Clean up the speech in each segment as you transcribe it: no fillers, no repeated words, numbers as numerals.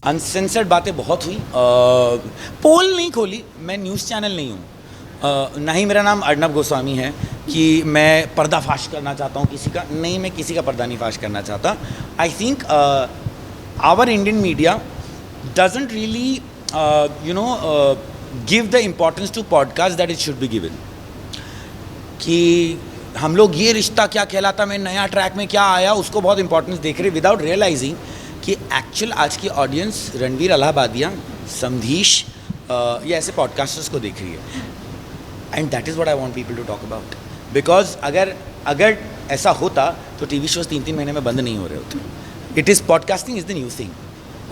Uncensored बातें बहुत हुई। पोल नहीं खोली, मैं न्यूज़ चैनल नहीं हूँ, ना ही मेरा नाम अर्नब गोस्वामी है कि मैं पर्दाफाश करना चाहता हूँ किसी का। नहीं, मैं किसी का पर्दा नहीं फाश करना चाहता। I think our Indian media doesn't really give the importance to podcast that it should be given. कि हम लोग ये रिश्ता क्या कहलाता में नया ट्रैक में क्या आया उसको बहुत इंपॉर्टेंस देख रहे विदाउट रियलाइजिंग कि एक्चुअल आज की ऑडियंस रणवीर अलाहाबादिया, समधीश या ऐसे पॉडकास्टर्स को देख रही है। And that is what I want people to talk about. Because अगर ऐसा होता तो टीवी शोज 3-3 महीने में बंद नहीं हो रहे होते। It is podcasting is the new thing.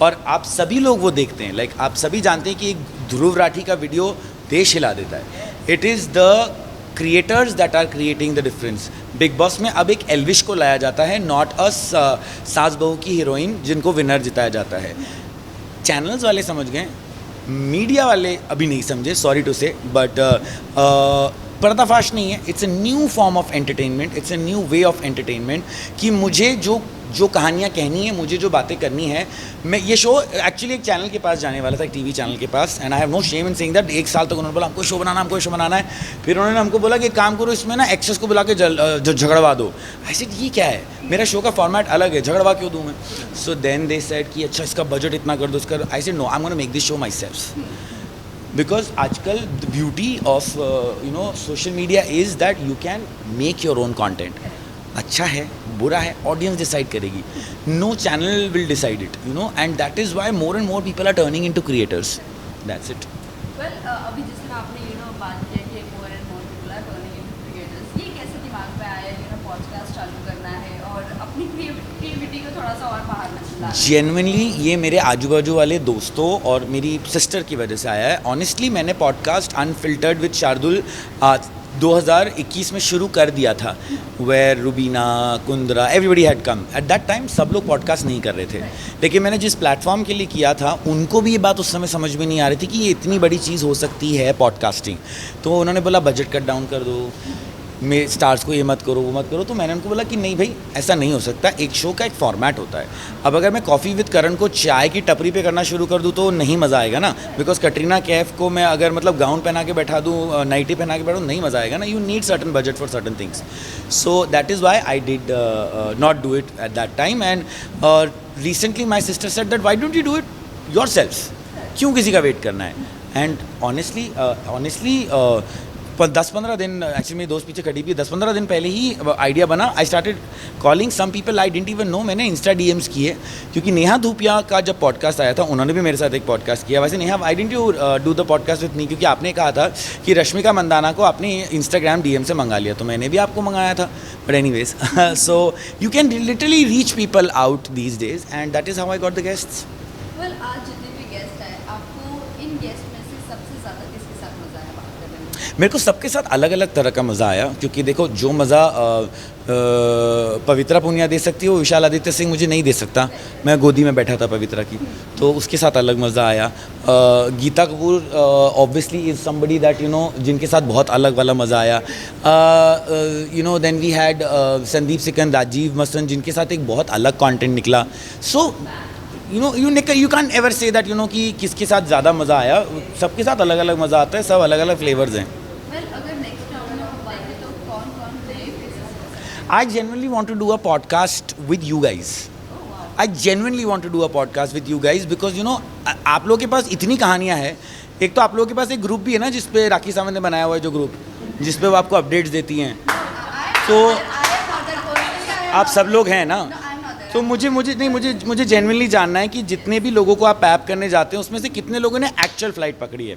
और आप सभी लोग वो देखते हैं, लाइक आप सभी जानते हैं कि एक ध्रुव राठी का वीडियो देश हिला देता है। It is the creators that are creating the difference. Bigg Boss में अब एक एल्विश को लाया जाता है, नॉट अ सास बहू की हीरोइन जिनको विनर जिताया जाता है। चैनल्स वाले समझ गए, मीडिया वाले अभी नहीं समझे, सॉरी टू से, बट पर्दाफाश नहीं है। It's a new form of entertainment, it's a new way of entertainment कि मुझे जो कहानियाँ कहनी है, मुझे जो बातें करनी है। मैं ये शो एक्चुअली एक चैनल के पास जाने वाला था, एक टीवी चैनल के पास, and I have no shame in saying that. 1 साल तक उन्होंने बोला हमको शो बनाना है। फिर उन्होंने हमको बोला कि काम करो, इसमें ना एक्सेस को बुला के झगड़वा दो। आई सेड ये क्या है, मेरा शो का फॉर्मेट अलग है, झगड़वा क्यों दूँ मैं? सो देन दे सेड कि अच्छा इसका बजट इतना कर दो, इसका। I said no, I am gonna make this show myself. Because आजकल the beauty of social media is that you can make your own content. अच्छा है, बुरा है, ऑडियंस डिसाइड करेगी। No channel will decide it, and that is why more and more people are turning into creators. That's it. Well, अभी जिस तरह आपने बात किया कि more and more people are turning into creators, ये कैसे दिमाग में आया पॉडकास्ट चालू करना है और अपनी क्रिएटिविटी को थोड़ा सा और बाहर निकालना? जेन्युइनली ये मेरे आजू बाजू वाले दोस्तों और मेरी सिस्टर की वजह से आया है। ऑनेस्टली मैंने पॉडकास्ट अनफिल्टर्ड विद शार्दुल 2021 में शुरू कर दिया था, where Rubina, Kundra, everybody had come. At that time सब लोग पॉडकास्ट नहीं कर रहे थे, लेकिन मैंने जिस प्लेटफॉर्म के लिए किया था उनको भी ये बात उस समय समझ में नहीं आ रही थी कि ये इतनी बड़ी चीज़ हो सकती है पॉडकास्टिंग। तो उन्होंने बोला बजट कट डाउन कर दो, में स्टार्स को ये मत करो, वो मत करो। तो मैंने उनको बोला कि नहीं भाई, ऐसा नहीं हो सकता। एक शो का एक फॉर्मेट होता है। अब अगर मैं कॉफ़ी विद करण को चाय की टपरी पे करना शुरू कर दूँ तो नहीं मज़ा आएगा ना। बिकॉज कटरीना कैफ को मैं अगर मतलब गाउन पहना के बैठा दूँ, नाइटी पहना के बैठा दूँ, नहीं मज़ा आएगा ना। You need certain budget for certain things. So that is Y I did not do it at that time. And recently my sister said that why don't you do it your self, क्यों किसी का wait करना है? And honestly 10-15 दिन, actually मेरी दोस्त पीछे खड़ी भी, 10-15 दिन पहले ही आइडिया बना। I started calling some people I didn't even know. मैंने इंस्टा डीएम्स किए, क्योंकि नेहा धूपिया का जब पॉडकास्ट आया था उन्होंने भी मेरे साथ एक पॉडकास्ट किया। वैसे Neha, I didn't you do the podcast with me, क्योंकि आपने कहा था कि रश्मिका मंदाना को आपने इंस्टाग्राम डीएम से मंगा लिया, तो मैंने भी आपको मंगाया था। But anyways, so you can literally reach people out these days, and that is how I got the guests. Well, आज जितने भी गेस्ट हैं, आपको इन गेस्ट में से सबसे ज़्यादा किसके साथ मज़ा आया बात करने में? मेरे को सबके साथ अलग अलग तरह का मज़ा आया, क्योंकि देखो जो मज़ा पवित्रा पुनिया दे सकती है वो विशाल आदित्य सिंह मुझे नहीं दे सकता। मैं गोदी में बैठा था पवित्रा की, तो उसके साथ अलग मज़ा आया। Geeta Kapoor obviously is somebody that जिनके साथ बहुत अलग वाला मज़ा आया। Then we had Sandeep Sikand, Rajeev Masand, जिनके साथ एक बहुत अलग कंटेंट निकला। सो you can't ever say that कि किसके साथ ज़्यादा मज़ा आया। सबके साथ अलग अलग मज़ा आता है, सब अलग अलग फ्लेवर्स हैं। अगर नेक्स्ट राउंड में आप आएंगे तो कौन नए faces? I genuinely want to do a podcast with you guys. I genuinely want to do a podcast with you guys because आप लोगों के पास इतनी कहानियाँ हैं। एक तो आप लोगों के पास एक ग्रुप भी है ना, जिसपे राखी सावंत ने बनाया हुआ है, जो ग्रुप जिसपे वो आपको अपडेट्स देती हैं। तो आप सब लोग हैं ना, तो मुझे जेन्युइनली जानना है कि जितने भी लोगों को आप पैप करने जाते हैं उसमें से कितने लोगों ने एक्चुअल फ़्लाइट पकड़ी है।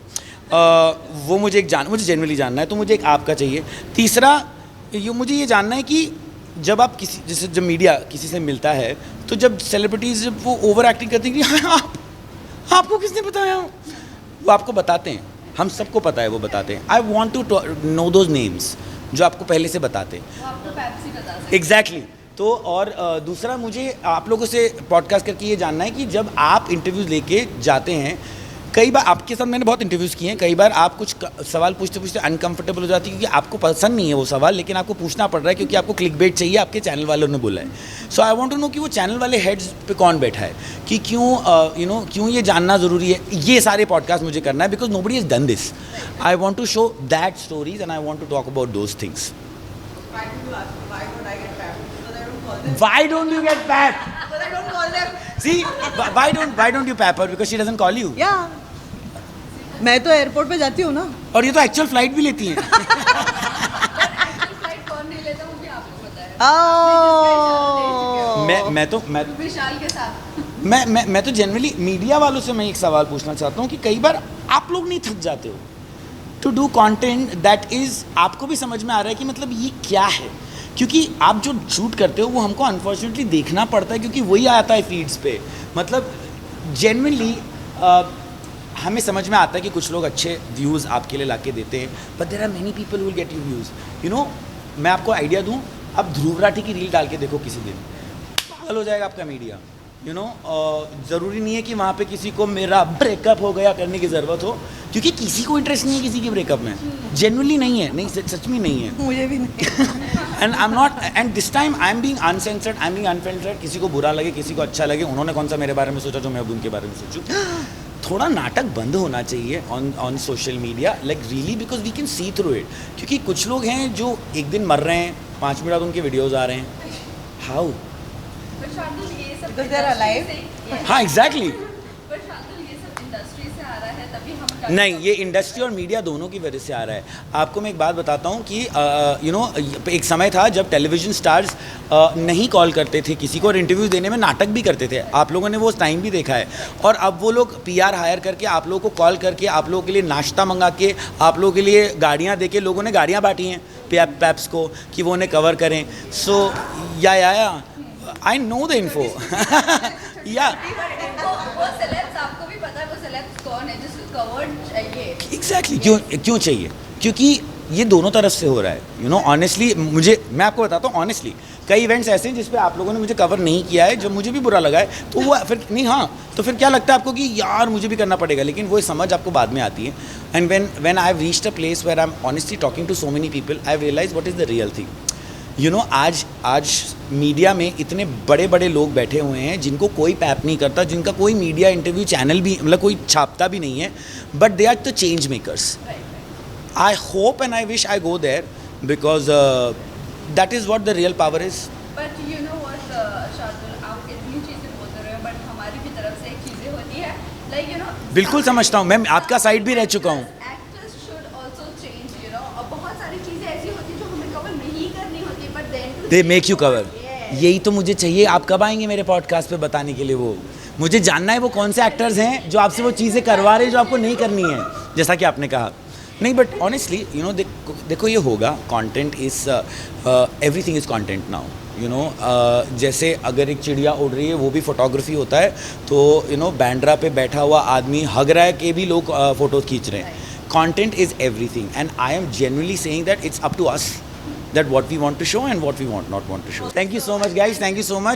वो मुझे जेन्युइनली जानना है, तो मुझे एक आपका चाहिए। तीसरा मुझे ये जानना है कि जब आप जब मीडिया किसी से मिलता है, तो जब सेलिब्रिटीज़ जब वो ओवर एक्टिंग करती हैं कि आपको किसने बताया, वो आपको बताते हैं, हम सबको पता है वो बताते हैं। I want to know those names जो आपको पहले से बताते हैं। एग्जैक्टली। तो और दूसरा मुझे आप लोगों से पॉडकास्ट करके ये जानना है कि जब आप इंटरव्यूज़ लेके जाते हैं, कई बार आपके साथ मैंने बहुत इंटरव्यूज़ किए हैं, कई बार आप कुछ सवाल पूछते पूछते अनकंफर्टेबल हो जाती है क्योंकि आपको पसंद नहीं है वो सवाल, लेकिन आपको पूछना पड़ रहा है क्योंकि आपको क्लिकबेट चाहिए, आपके चैनल वालों ने बोला है। सो आई वांट टू नो कि वो चैनल वाले हेड्स पे कौन बैठा है, कि क्यों क्यों ये जानना ज़रूरी है। ये सारे पॉडकास्ट मुझे करना है because nobody has done this. I want to show that stories and I want to talk about those things. Why don't you get pap? But I don't call them. See, why don't you pap her? Because she doesn't call you. Yeah. मैं तो airport पे जाती हूँ ना। और ये तो actual flight भी लेती हैं। एक्चुअल फ्लाइट कौन नहीं लेता वो भी आपको पता है। मैं तो विशाल के साथ मैं तो जनरली मीडिया वालों से मैं एक सवाल पूछना चाहता हूँ कि कई बार आप लोग नहीं थक जाते हो to do content that is, आपको भी समझ में आ रहा है कि मतलब ये क्या है, क्योंकि आप जो शूट करते हो वो हमको अनफॉर्चुनेटली देखना पड़ता है क्योंकि वही आता है फीड्स पे। मतलब जेन्युइनली हमें समझ में आता है कि कुछ लोग अच्छे व्यूज़ आपके लिए लाके देते हैं, but there are many people will get you views. You know, मैं आपको आइडिया दूँ, अब ध्रुव राठी की रील डाल के देखो किसी दिन, पागल हो जाएगा आपका मीडिया। यू नो, ज़रूरी नहीं है कि वहाँ पे किसी को मेरा ब्रेकअप हो गया करने की ज़रूरत हो, क्योंकि किसी को इंटरेस्ट नहीं है किसी के ब्रेकअप में, जेन्युइनली नहीं है, नहीं सच में नहीं है। मुझे भी नहीं। And I am not, and this time I am being uncensored, I am being unfiltered. किसी को बुरा लगे, किसी को अच्छा लगे, उन्होंने कौन सा मेरे बारे में सोचा जो मैं अब उनके बारे में सोचूं। थोड़ा नाटक बंद होना चाहिए on social media, like really, because we can see through it. क्योंकि कुछ लोग हैं जो एक दिन मर रहे हैं, 5 मिनट बाद उनके वीडियोज़ आ रहे हैं। हाउ? पर शार्दुल ये सब Because they are alive. हाँ, एग्जैक्टली। पर शार्दुल ये सब इंडस्ट्री से आ रहा है तभी हम नहीं, ये इंडस्ट्री और मीडिया दोनों की वजह से आ रहा है। आपको मैं एक बात बताता हूँ कि यू नो, एक समय था जब टेलीविज़न स्टार्स नहीं कॉल करते थे किसी को और इंटरव्यू देने में नाटक भी करते थे। आप लोगों ने वो टाइम भी देखा है। और अब वो लोग पीआर हायर करके आप लोगों को कॉल करके, आप लोगों के लिए नाश्ता मंगा के, आप लोगों के लिए गाड़ियाँ दे के, लोगों ने गाड़ियाँ बांटी हैं पैप्स को कि वो उन्हें कवर करें। सो या आई नो द इन्फो। या वो सेलेब्स आपको भी पता है वो सेलेब्स कौन है जिसको कवर्ड चाहिए। एग्जैक्टली, क्यों चाहिए? क्योंकि ये दोनों तरफ से हो रहा है। यू नो, ऑनेस्टली मैं आपको बताता हूँ, ऑनेस्टली कई इवेंट्स ऐसे हैं जिस पे आप लोगों ने मुझे कवर नहीं किया है, जो मुझे भी बुरा लगा है, तो वो फिर नहीं, हाँ, तो फिर क्या लगता है आपको कि यार मुझे भी करना पड़ेगा, लेकिन वो समझ आपको बाद में आती है। And when I have reached a place where I am honestly talking to so many people, I have realize what is the real thing. You know, आज मीडिया में इतने बड़े बड़े लोग बैठे हुए हैं जिनको कोई पैप नहीं करता, जिनका कोई मीडिया इंटरव्यू चैनल भी, मतलब कोई छापता भी नहीं है, but they are the change makers. I hope and I wish I go there because that is what the real power is. But you know what Shardul, आप इतनी चीज़ें बोलते रहे हो बट हमारी भी तरफ से एक चीज़ें होती है, लाइक यू नो। बिल्कुल समझता हूँ, मैं आपका साइड भी रह चुका हूँ। Actors should also change, you know. और बहुत सारी चीज़ें ऐसी होती हैं जो हमें कवर नहीं करनी होती, but then they make you cover. यही तो मुझे चाहिए। आप कब आएंगे मेरे पॉडकास्ट पे बताने के लिए? वो मुझे जानना है वो कौन से एक्टर्स हैं जो आपसे वो चीज़ें करवा रहे हैं जो आपको नहीं करनी है, जैसा कि आपने कहा। नहीं, बट ऑनेस्टली यू नो, देखो ये होगा, content is everything is content now. You know, जैसे अगर एक चिड़िया उड़ रही है वो भी फोटोग्राफी होता है, तो यू नो बैंड्रा पे बैठा हुआ आदमी हग रहा है के भी लोग फ़ोटोज़ खींच रहे हैं। Content is everything and I am genuinely saying that it's up to us that what we want to show and what we not want to show. Thank you so much guys, thank you so much.